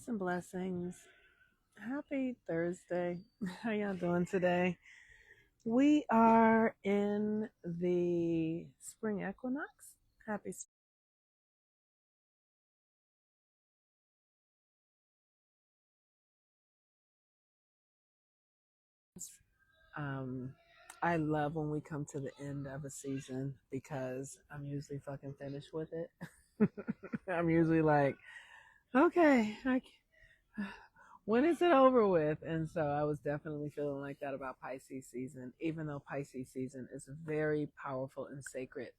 Peace and blessings. Happy Thursday. How y'all doing today? We are in the spring equinox. Happy. Um, I love when we come to the end of a season because I'm usually fucking finished with it. I'm usually like, okay, when is it over with? And so I was definitely feeling like that about Pisces season, even though Pisces season is very powerful and sacred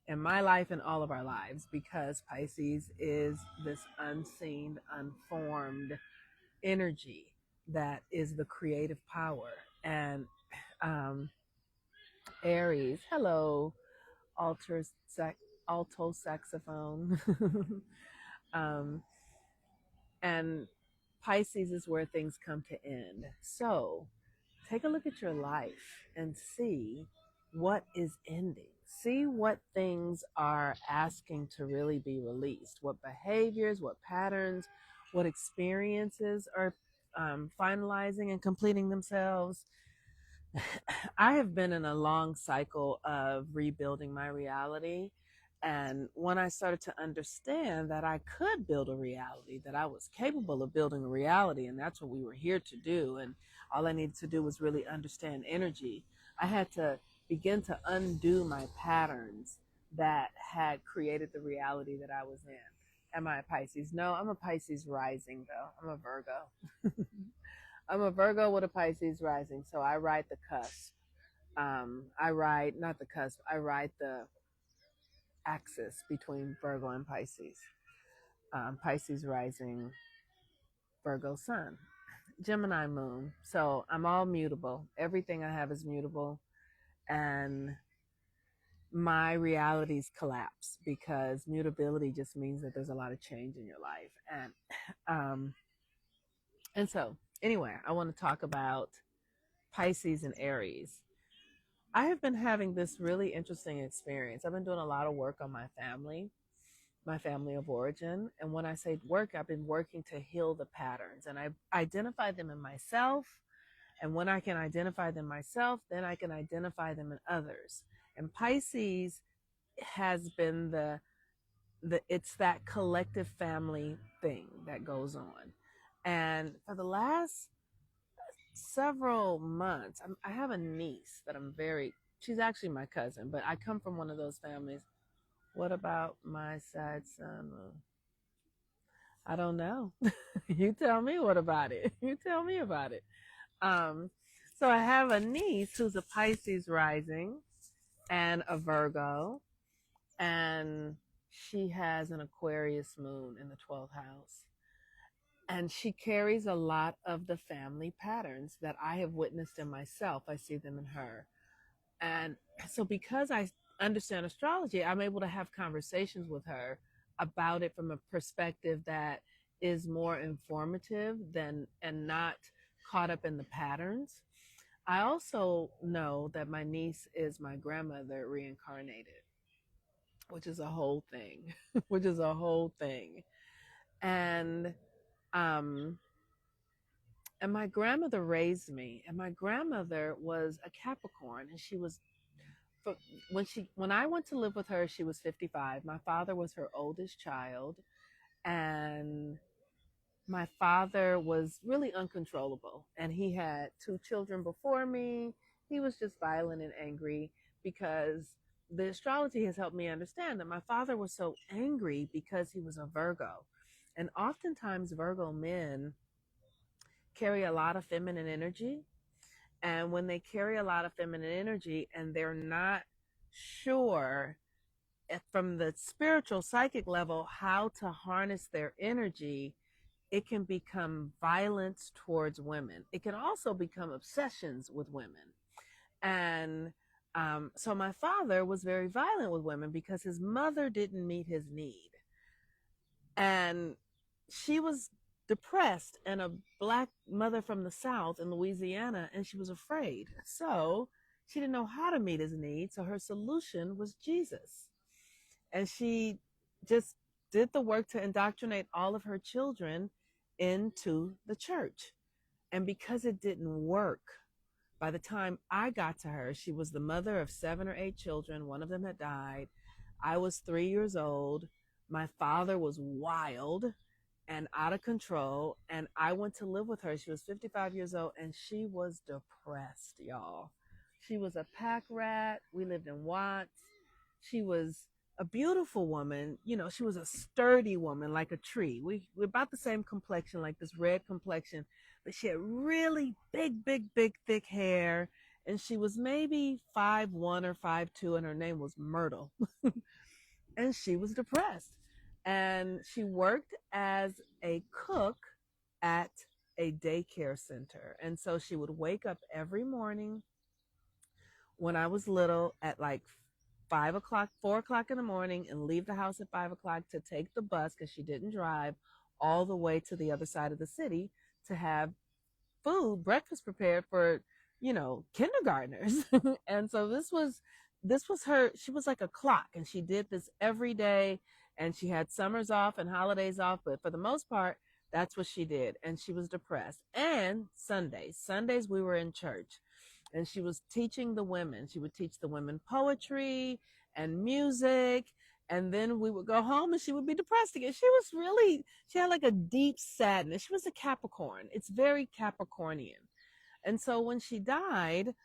in my life and all of our lives, because Pisces is this unseen, unformed energy that is the creative power. And um, Aries, hello, alto, alto saxophone. um, and Pisces is where things come to end. So take a look at your life and see what is ending. See what things are asking to really be released, what behaviors, what patterns, what experiences are finalizing and completing themselves. I have been in a long cycle of rebuilding my reality. And when I started to understand that I could build a reality, that I was capable of building a reality, and that's what we were here to do, and all I needed to do was really understand energy, I had to begin to undo my patterns that had created the reality that I was in. Am I a Pisces? No, I'm a Pisces rising, though. I'm a Virgo. I'm a Virgo with a Pisces rising, so I ride the cusp. I ride not the cusp. I ride the axis between Virgo and Pisces. Pisces rising, Virgo sun, Gemini moon. So I'm all mutable. Everything I have is mutable, and my realities collapse because mutability just means that there's a lot of change in your life. Um, and so anyway, I want to talk about Pisces and Aries. I have been having this really interesting experience. I've been doing a lot of work on my family of origin. And when I say work, I've been working to heal the patterns, and I identify them in myself. And when I can identify them myself, then I can identify them in others. And Pisces has been it's that collective family thing that goes on. And for the last several months, I have a niece that she's actually my cousin, but I come from one of those families. What about my side son? I don't know. You tell me what about it. You tell me about it. Um, so I have a niece who's a Pisces rising and a Virgo, and she has an Aquarius moon in the 12th house. And she carries a lot of the family patterns that I have witnessed in myself. I see them in her. And so because I understand astrology, I'm able to have conversations with her about it from a perspective that is more informative than and not caught up in the patterns. I also know that my niece is my grandmother reincarnated, which is a whole thing, which is a whole thing. And um and my grandmother raised me, and my grandmother was a Capricorn, and she was when I went to live with her, she was 55. My father was her oldest child, and my father was really uncontrollable, and he had two children before me. He was just violent and angry because the astrology has helped me understand that my father was so angry because he was a Virgo. And oftentimes Virgo men carry a lot of feminine energy, and when they carry a lot of feminine energy and they're not sure from the spiritual psychic level how to harness their energy, it can become violence towards women. It can also become obsessions with women. And so my father was very violent with women because his mother didn't meet his need. And she was depressed, and a black mother from the South in Louisiana, and she was afraid. So she didn't know how to meet his needs. So her solution was Jesus. And she just did the work to indoctrinate all of her children into the church. And because it didn't work, by the time I got to her, she was the mother of 7 or 8 children. One of them had died. I was 3 years old. My father was wild and out of control. And I went to live with her. She was 55 years old and she was depressed, y'all. She was a pack rat. We lived in Watts. She was a beautiful woman. You know, she was a sturdy woman, like a tree. We're about the same complexion, like this red complexion, but she had really big, thick hair. And she was maybe 5'1" or 5'2", and her name was Myrtle. And she was depressed. And she worked as a cook at a daycare center. And so she would wake up every morning when I was little at like 5 o'clock, 4 o'clock in the morning, and leave the house at 5 o'clock to take the bus because she didn't drive all the way to the other side of the city to have food, breakfast prepared for, kindergartners. And so this was her. She was like a clock, and she did this every day. And she had summers off and holidays off, but for the most part, that's what she did. And she was depressed. And Sundays we were in church, and she was teaching the women. She would teach the women poetry and music. And then we would go home and she would be depressed again. She had like a deep sadness. She was a Capricorn. It's very Capricornian. And so when she died,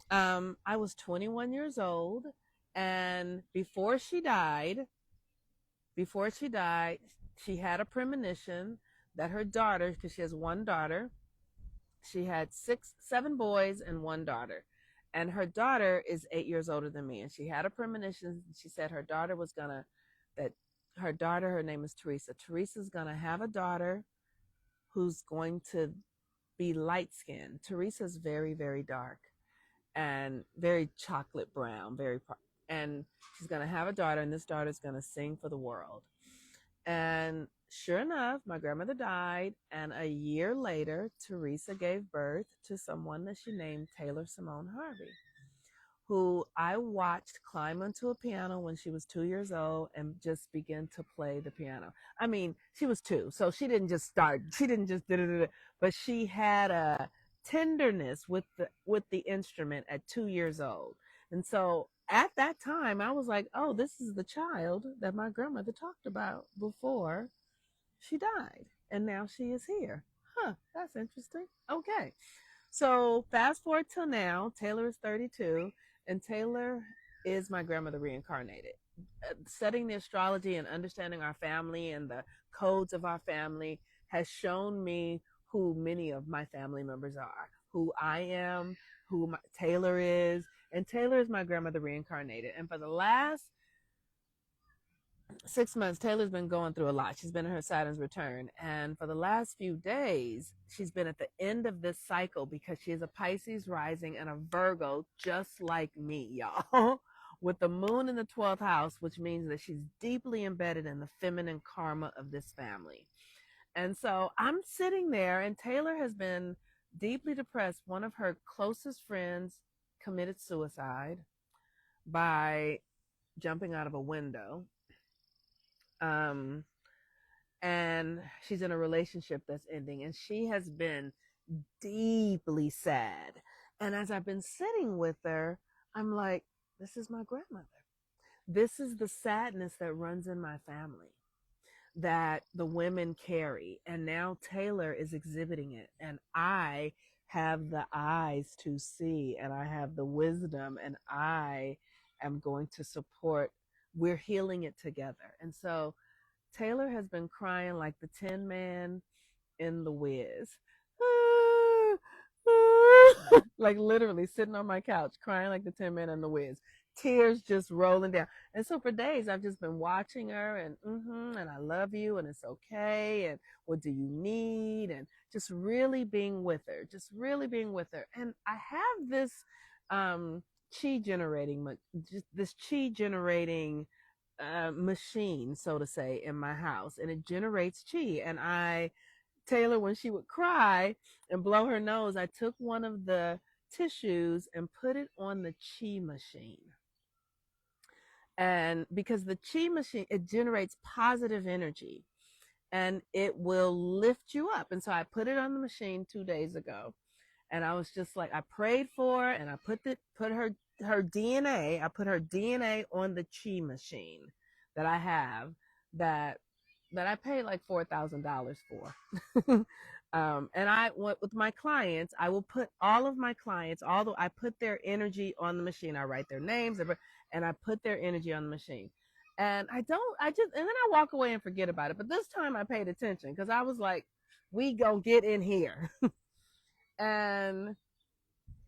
I was 21 years old. And before she died, she had a premonition that her daughter, because she has one daughter, she had 7 boys and one daughter. And her daughter is 8 years older than me. And she had a premonition. She said her daughter, her name is Teresa. Teresa's going to have a daughter who's going to be light skinned. Teresa's very, very dark and very chocolate brown, and she's going to have a daughter, and this daughter's going to sing for the world. And sure enough, my grandmother died, and a year later, Teresa gave birth to someone that she named Taylor Simone Harvey, who I watched climb onto a piano when she was 2 years old and just begin to play the piano. I mean, she was 2, so she didn't just start. She didn't just but she had a tenderness with the instrument at 2 years old. And so at that time, I was like, oh, this is the child that my grandmother talked about before she died. And now she is here. Huh, that's interesting. Okay. So fast forward till now, Taylor is 32, and Taylor is my grandmother reincarnated. Studying the astrology and understanding our family and the codes of our family has shown me who many of my family members are, who I am, Taylor is. And Taylor is my grandmother reincarnated. And for the last 6 months, Taylor's been going through a lot. She's been in her Saturn's return. And for the last few days, she's been at the end of this cycle because she is a Pisces rising and a Virgo, just like me, y'all, with the moon in the 12th house, which means that she's deeply embedded in the feminine karma of this family. And so I'm sitting there, and Taylor has been deeply depressed. One of her closest friends committed suicide by jumping out of a window. And she's in a relationship that's ending, and she has been deeply sad. And as I've been sitting with her, I'm like, this is my grandmother. This is the sadness that runs in my family, that the women carry. And now Taylor is exhibiting it. And I have the eyes to see, and I have the wisdom, and I am going to support. We're healing it together. And so Taylor has been crying like the Tin Man in The Wiz. Like literally sitting on my couch crying like the Tin Man in The Wiz. Tears just rolling down. And so for days I've just been watching her and and I love you and it's okay and what do you need, and just really being with her. And I have this chi generating machine, so to say, in my house, and it generates chi. And Taylor, when she would cry and blow her nose, I took one of the tissues and put it on the chi machine. And because the chi machine, it generates positive energy. and it will lift you up. And so I put it on the machine 2 days ago, and I was just like, I prayed for her, and I put her DNA. I put her DNA on the chi machine that I have that I paid like $4,000 for. And I went with my clients. I will put all of my clients, although I put their energy on the machine. I write their names and I put their energy on the machine. And and then I walk away and forget about it. But this time I paid attention because I was like, we gonna get in here. And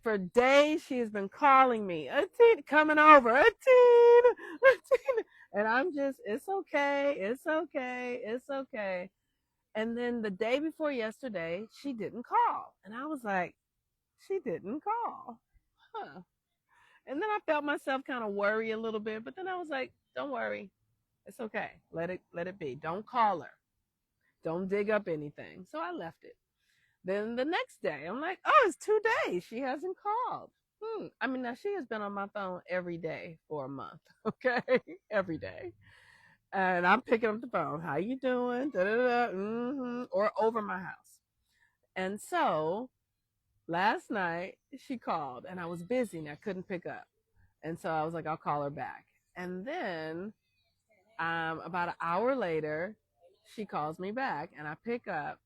for days she has been calling me, Ateen, coming over, Ateen, Ateen. And I'm just, it's okay, it's okay, it's okay. And then the day before yesterday, she didn't call. And I was like, she didn't call. Huh. And then I felt myself kind of worry a little bit, but then I was like, don't worry. It's okay. Let it be. Don't call her. Don't dig up anything. So I left it. Then the next day, I'm like, oh, it's 2 days. She hasn't called. I mean, now she has been on my phone every day for a month. Okay. Every day. And I'm picking up the phone. How you doing? Da, da, da, or over my house. And so last night she called and I was busy and I couldn't pick up. And so I was like, I'll call her back. And then about an hour later, she calls me back and I pick up,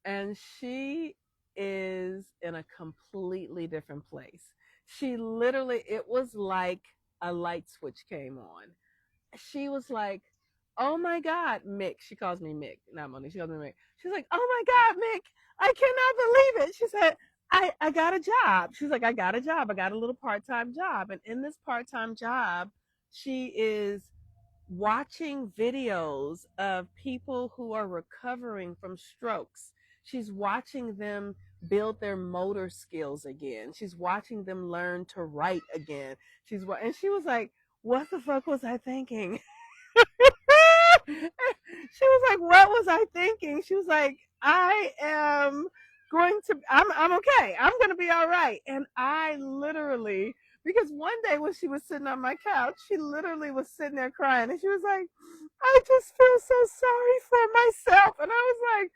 and she is in a completely different place. She literally, it was like a light switch came on. She was like, oh my God, Mick. She calls me Mick, not Monique. She calls me Mick. She's like, oh my God, Mick, I cannot believe it. She said, I got a job. She's like, I got a job. I got a little part-time job. And in this part-time job, she is watching videos of people who are recovering from strokes. She's watching them build their motor skills again. She's watching them learn to write again. And she was like, what the fuck was I thinking? She was like, what was I thinking? She was like, I'm okay. I'm going to be all right. And I literally, because one day when she was sitting on my couch, she literally was sitting there crying and she was like, I just feel so sorry for myself. And I was like,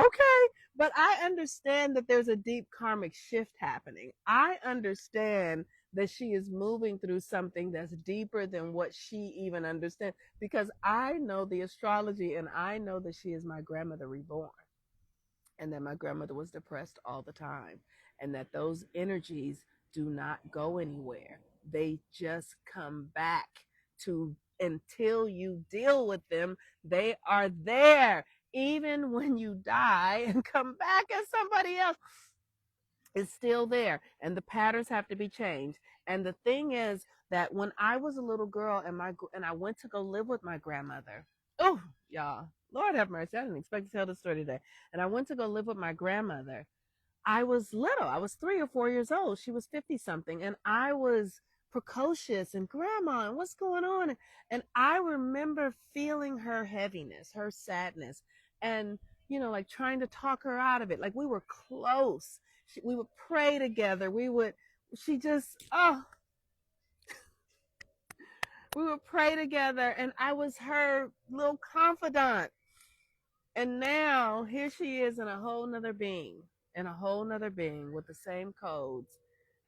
okay. But I understand that there's a deep karmic shift happening. I understand that she is moving through something that's deeper than what she even understands, because I know the astrology and I know that she is my grandmother reborn, and that my grandmother was depressed all the time, and that those energies do not go anywhere. They just come back to, until you deal with them, they are there. Even when you die and come back as somebody else, it's still there, and the patterns have to be changed. And the thing is that when I was a little girl and I went to go live with my grandmother, oh y'all, Lord have mercy, I didn't expect to tell this story today. And I went to go live with my grandmother. I was little, I was 3 or 4 years old. She was 50 something, and I was precocious and grandma and what's going on. And I remember feeling her heaviness, her sadness, and like trying to talk her out of it. Like, we were close. We would pray together. She just, we would pray together, and I was her little confidant. And now here she is in a whole nother being, with the same codes,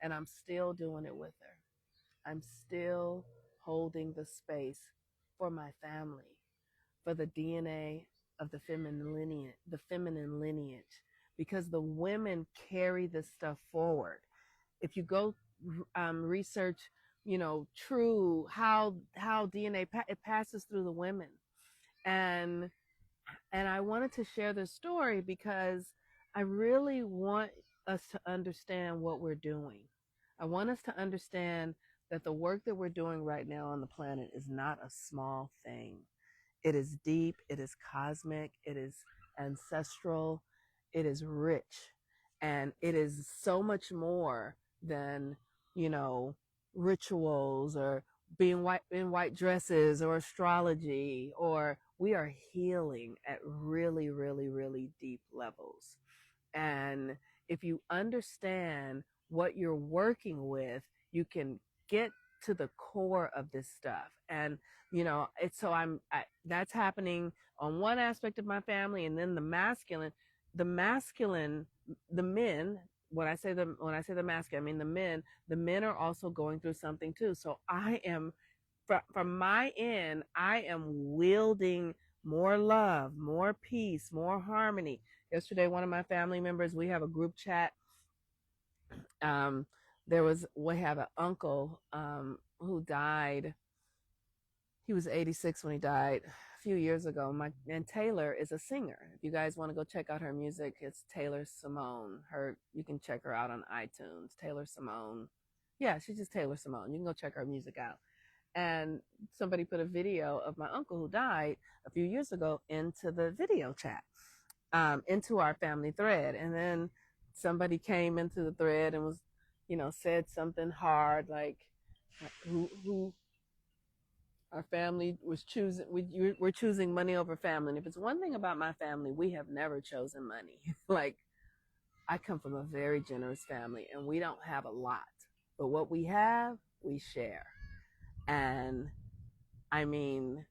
and I'm still doing it with her. I'm still holding the space for my family, for the DNA of the feminine lineage, because the women carry this stuff forward. If you go research, true how DNA it passes through the women, and I wanted to share this story because I really want us to understand what we're doing. I want us to understand that the work that we're doing right now on the planet is not a small thing. It is deep, it is cosmic, it is ancestral, it is rich, and it is so much more than, rituals or being white in white dresses or astrology, or we are healing at really, really, really deep levels. And if you understand what you're working with, you can get to the core of this stuff. And it's so that's happening on one aspect of my family. And then the masculine, the men, when I say the masculine, I mean the men are also going through something too. So I am, from my end, I am wielding more love, more peace, more harmony. Yesterday, one of my family members, we have a group chat. um we have an uncle who died. He was 86 when he died a few years ago. And Taylor is a singer. If you guys want to go check out her music, it's Taylor Simone. You can check her out on iTunes. Taylor Simone. Yeah, she's just Taylor Simone. You can go check her music out. And somebody put a video of my uncle who died a few years ago into the video chat, into our family thread. And then somebody came into the thread and was, said something hard, like, who our family was choosing. We're choosing money over family. And if it's one thing about my family, we have never chosen money. Like, I come from a very generous family, and we don't have a lot, but what we have, we share. And I mean,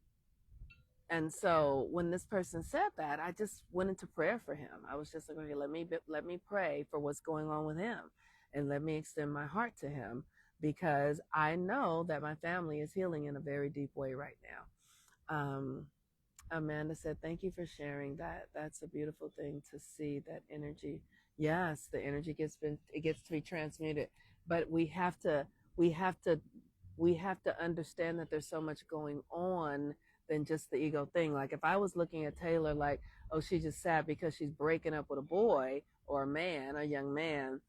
and so when this person said that, I just went into prayer for him. I was just like, okay, let me pray for what's going on with him, and let me extend my heart to him, because I know that my family is healing in a very deep way right now. Amanda said, thank you for sharing that. That's a beautiful thing to see, that energy. Yes, the energy gets to be transmuted, but we have to understand that there's so much going on than just the ego thing. Like, if I was looking at Taylor like, oh, she's just sad because she's breaking up with a boy or a young man,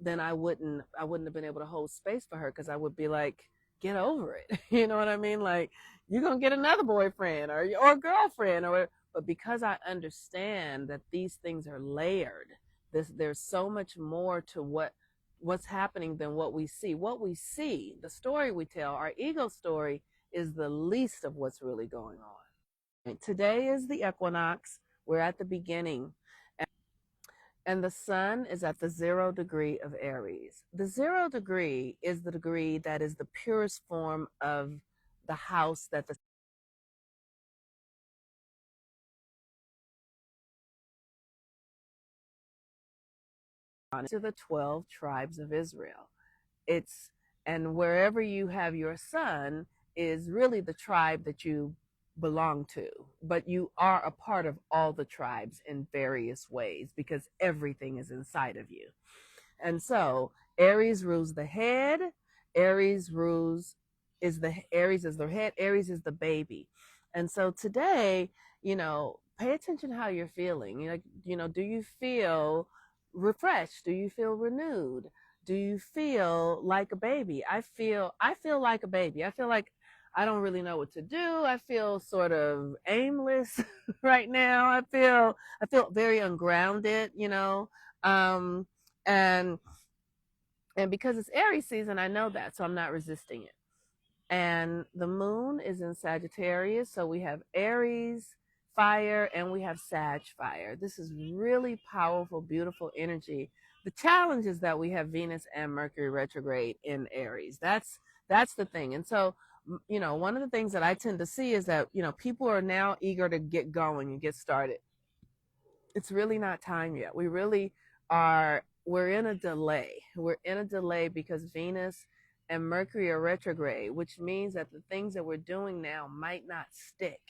then I wouldn't have been able to hold space for her, because I would be like, get over it. You know what I mean? Like, you're going to get another boyfriend or a girlfriend, but because I understand that these things are layered, there's so much more to what's happening than what we see. What we see, the story we tell, our ego story, is the least of what's really going on. And today is the equinox. We're at the beginning. And the sun is at the 0 degree of Aries. The 0 degree is the degree that is the purest form of the house that the to the 12 tribes of Israel. And wherever you have your sun is really the tribe that you belong to, but you are a part of all the tribes in various ways, because everything is inside of you. And so Aries rules the head. Aries is the head. Aries is the baby. And so today, pay attention to how you're feeling. Do you feel refreshed? Do you feel renewed? Do you feel like a baby? I feel like a baby. I feel like I don't really know what to do. I feel sort of aimless right now. I feel very ungrounded, Um, and because it's Aries season, I know that, so I'm not resisting it. And the moon is in Sagittarius, so we have Aries fire and we have Sag fire. This is really powerful, beautiful energy. The challenge is that we have Venus and Mercury retrograde in Aries. That's the thing. And so, one of the things that I tend to see is that, people are now eager to get going and get started. It's really not time yet. We really are. We're in a delay. We're in a delay because Venus and Mercury are retrograde, which means that the things that we're doing now might not stick.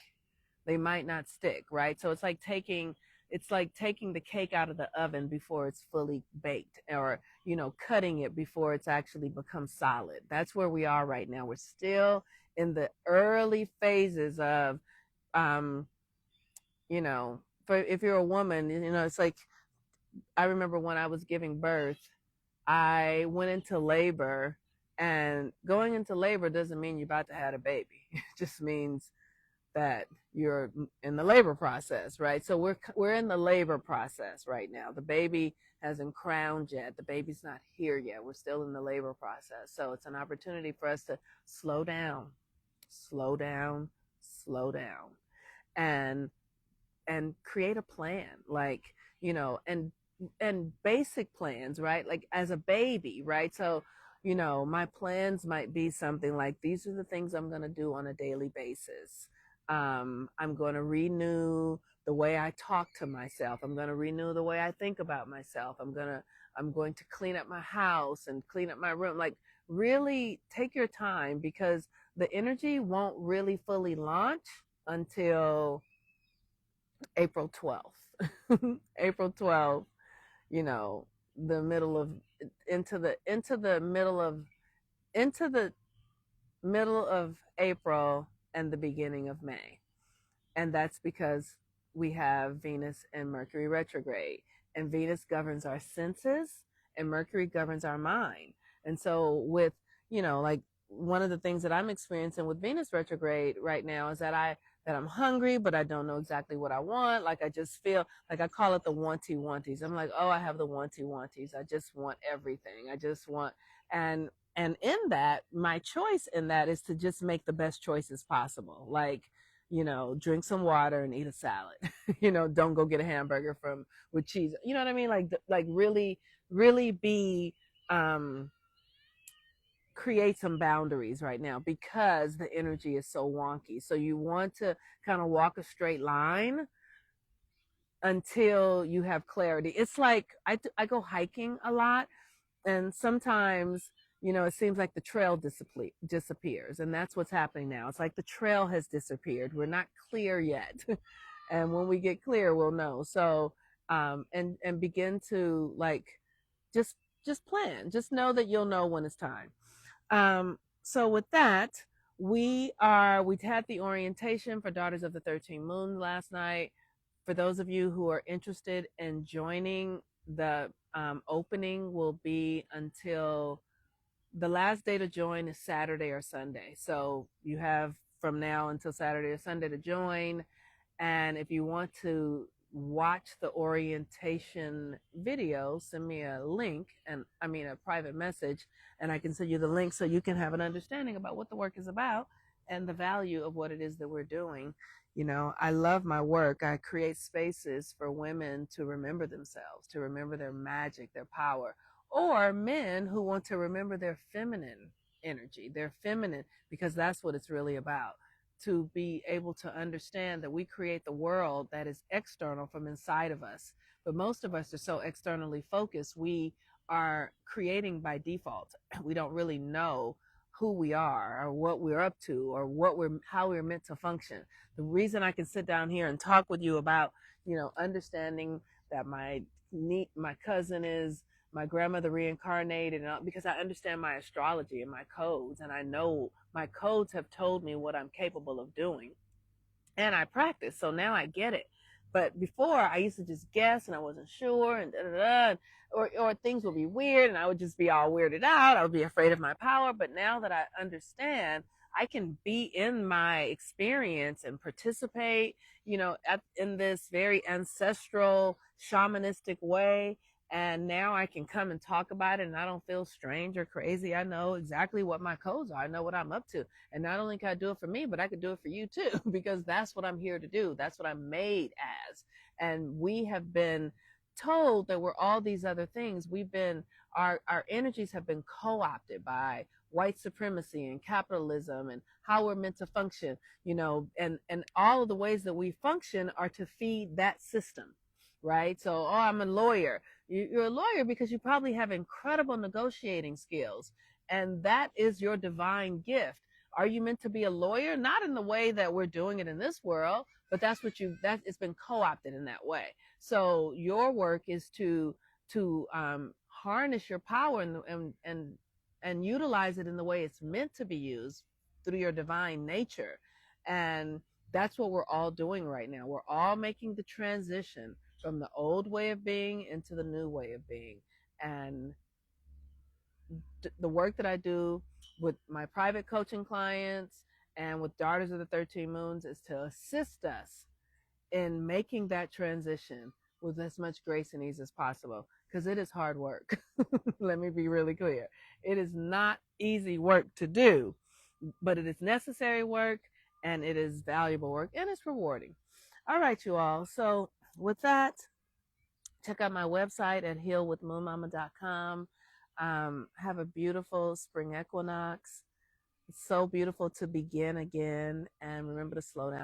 They might not stick, right? So it's like taking the cake out of the oven before it's fully baked, or cutting it before it's actually become solid. That's where we are right now. We're still in the early phases of if you're a woman, it's like, I remember when I was giving birth, I went into labor, and going into labor doesn't mean you're about to have a baby. It just means that you're in the labor process, right? So we're in the labor process right now. The baby hasn't crowned yet. The baby's not here yet. We're still in the labor process. So it's an opportunity for us to slow down, slow down, slow down, and create a plan, like, and basic plans, right? Like, as a baby, right? So my plans might be something like, these are the things I'm going to do on a daily basis. I'm going to renew the way I talk to myself. I'm going to renew the way I think about myself. I'm going to clean up my house and clean up my room. Like, really take your time, because the energy won't really fully launch until April 12th. April 12th, you know, the middle of into the middle of April and the beginning of May. And that's because we have Venus and Mercury retrograde. And Venus governs our senses and Mercury governs our mind. And so with, like, one of the things that I'm experiencing with Venus retrograde right now is that I'm hungry, but I don't know exactly what I want. Like, I just feel like, I call it the wanty wanties. I'm like, oh, I have the wanty wanties. I just want everything. I just want, and in that, my choice in that is to just make the best choices possible. Like, drink some water and eat a salad. Don't go get a hamburger with cheese. You know what I mean? Like really, really be, create some boundaries right now, because the energy is so wonky. So you want to kind of walk a straight line until you have clarity. It's like, I go hiking a lot, and sometimes, it seems like the trail disappears, and that's what's happening now. It's like the trail has disappeared. We're not clear yet. And when we get clear, we'll know. So, and begin to, like, just plan. Just know that you'll know when it's time. So with that, we had the orientation for Daughters of the 13 Moon last night. For those of you who are interested in joining, the opening will be until the last day to join is Saturday or Sunday. So you have from now until Saturday or Sunday to join. And if you want to watch the orientation video, send me a link, a private message, and I can send you the link so you can have an understanding about what the work is about and the value of what it is that we're doing. I love my work. I create spaces for women to remember themselves, to remember their magic, their power, or men who want to remember their feminine energy, their feminine, because that's what it's really about. To be able to understand that we create the world that is external from inside of us. But most of us are so externally focused, we are creating by default. We don't really know who we are or what we're up to or how we're meant to function. The reason I can sit down here and talk with you about, understanding that my cousin is my grandmother reincarnated, and because I understand my astrology and my codes, and I know my codes have told me what I'm capable of doing, and I practice. So now I get it. But before, I used to just guess, and I wasn't sure, and or things would be weird, and I would just be all weirded out. I would be afraid of my power. But now that I understand, I can be in my experience and participate, in this very ancestral, shamanistic way. And now I can come and talk about it, and I don't feel strange or crazy. I know exactly what my codes are. I know what I'm up to. And not only can I do it for me, but I could do it for you too, because that's what I'm here to do. That's what I'm made as. And we have been told that we're all these other things. Our energies have been co-opted by white supremacy and capitalism and how we're meant to function, and all of the ways that we function are to feed that system. Right. So, I'm a lawyer. You're a lawyer because you probably have incredible negotiating skills, and that is your divine gift. Are you meant to be a lawyer? Not in the way that we're doing it in this world, but it's been co-opted in that way. So your work is to harness your power and utilize it in the way it's meant to be used through your divine nature. And that's what we're all doing right now. We're all making the transition from the old way of being into the new way of being. And the work that I do with my private coaching clients and with Daughters of the 13 Moons is to assist us in making that transition with as much grace and ease as possible, because it is hard work. Let me be really clear. It is not easy work to do, but it is necessary work, and it is valuable work, and it's rewarding. All right, you all. So with that, check out my website at healwithmoonmama.com. Have a beautiful spring equinox. It's so beautiful to begin again, and remember to slow down.